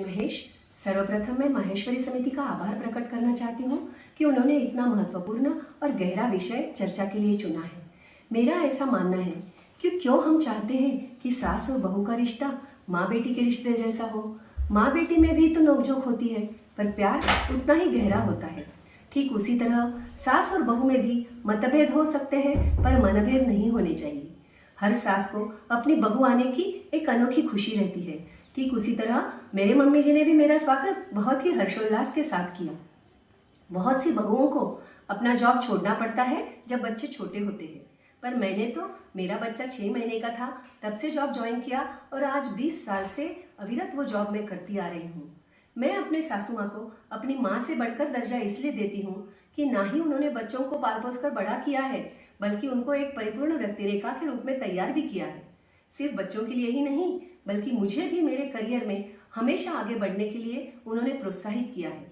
महेश, सर्वप्रथम मैं माहेश्वरी समिति का आभार प्रकट करना चाहती हूँ कि उन्होंने इतना महत्वपूर्ण और गहरा विषय चर्चा के लिए चुना है। मेरा ऐसा मानना है कि क्यों हम चाहते हैं कि सास और बहू का रिश्ता माँ बेटी के रिश्ते जैसा हो। माँ बेटी में भी तो नोकझोंक होती है, पर प्यार उतना ही गहरा होता है। ठीक उसी तरह सास और बहू में भी मतभेद हो सकते हैं, पर मनभेद नहीं होने चाहिए। हर सास को अपनी बहू आने की एक अनोखी खुशी रहती है। ठीक उसी तरह मेरे मम्मी जी ने भी मेरा स्वागत बहुत ही हर्षोल्लास के साथ किया। बहुत सी बहुओं को अपना जॉब छोड़ना पड़ता है जब बच्चे छोटे होते हैं, पर मैंने तो मेरा बच्चा 6 महीने का था तब से जॉब ज्वाइन किया और आज 20 साल से अविरत वो जॉब मैं करती आ रही हूँ। मैं अपने सासू माँ को अपनी माँ से बढ़कर दर्जा इसलिए देती हूँ कि ना ही उन्होंने बच्चों को पाल पोस कर बड़ा किया है, बल्कि उनको एक परिपूर्ण व्यक्तिरेखा के रूप में तैयार भी किया है। सिर्फ बच्चों के लिए ही नहीं, बल्कि मुझे भी मेरे करियर में हमेशा आगे बढ़ने के लिए उन्होंने प्रोत्साहित किया है।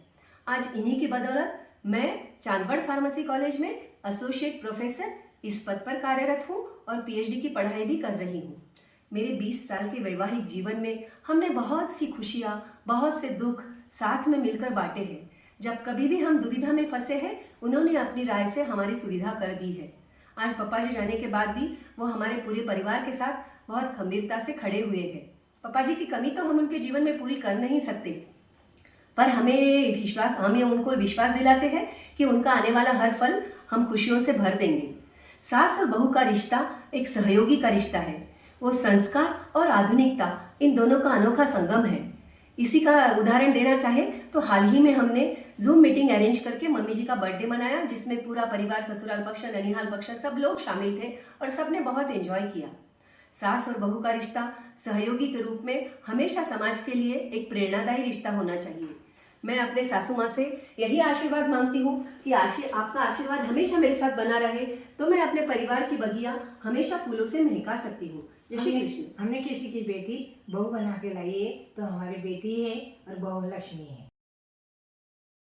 आज इन्हीं की बदौलत मैं चांदवड़ फार्मेसी कॉलेज में एसोसिएट प्रोफेसर इस पद पर कार्यरत हूँ और पीएचडी की पढ़ाई भी कर रही हूँ। मेरे 20 साल के वैवाहिक जीवन में हमने बहुत सी खुशियाँ, बहुत से दुख साथ में मिलकर बांटे हैं। जब कभी भी हम दुविधा में फंसे हैं, उन्होंने अपनी राय से हमारी सुविधा कर दी है। आज पापा जी जाने के बाद भी वो हमारे पूरे परिवार के साथ बहुत खंभीरता से खड़े हुए हैं। पापा जी की कमी तो हम उनके जीवन में पूरी कर नहीं सकते, पर हमें उनको विश्वास दिलाते हैं कि उनका आने वाला हर फल हम खुशियों से भर देंगे। सास और बहू का रिश्ता एक सहयोगी का रिश्ता है। वो संस्कार और आधुनिकता इन दोनों का अनोखा संगम है। इसी का उदाहरण देना चाहे तो हाल ही में हमने जूम मीटिंग अरेंज करके मम्मी जी का बर्थडे मनाया, जिसमें पूरा परिवार, ससुराल पक्ष, ननिहाल पक्ष, सब लोग शामिल थे और सबने बहुत एंजॉय किया। सास और बहू का रिश्ता सहयोगी के रूप में हमेशा समाज के लिए एक प्रेरणादायी रिश्ता होना चाहिए। मैं अपने सासू माँ से यही आशीर्वाद मांगती हूँ कि आपका आशीर्वाद हमेशा मेरे साथ बना रहे, तो मैं अपने परिवार की बगिया हमेशा फूलों से महका सकती हूँ। जय श्री कृष्ण। हमने किसी की बेटी बहू बना के लाई है तो हमारी बेटी है और बहू लक्ष्मी है।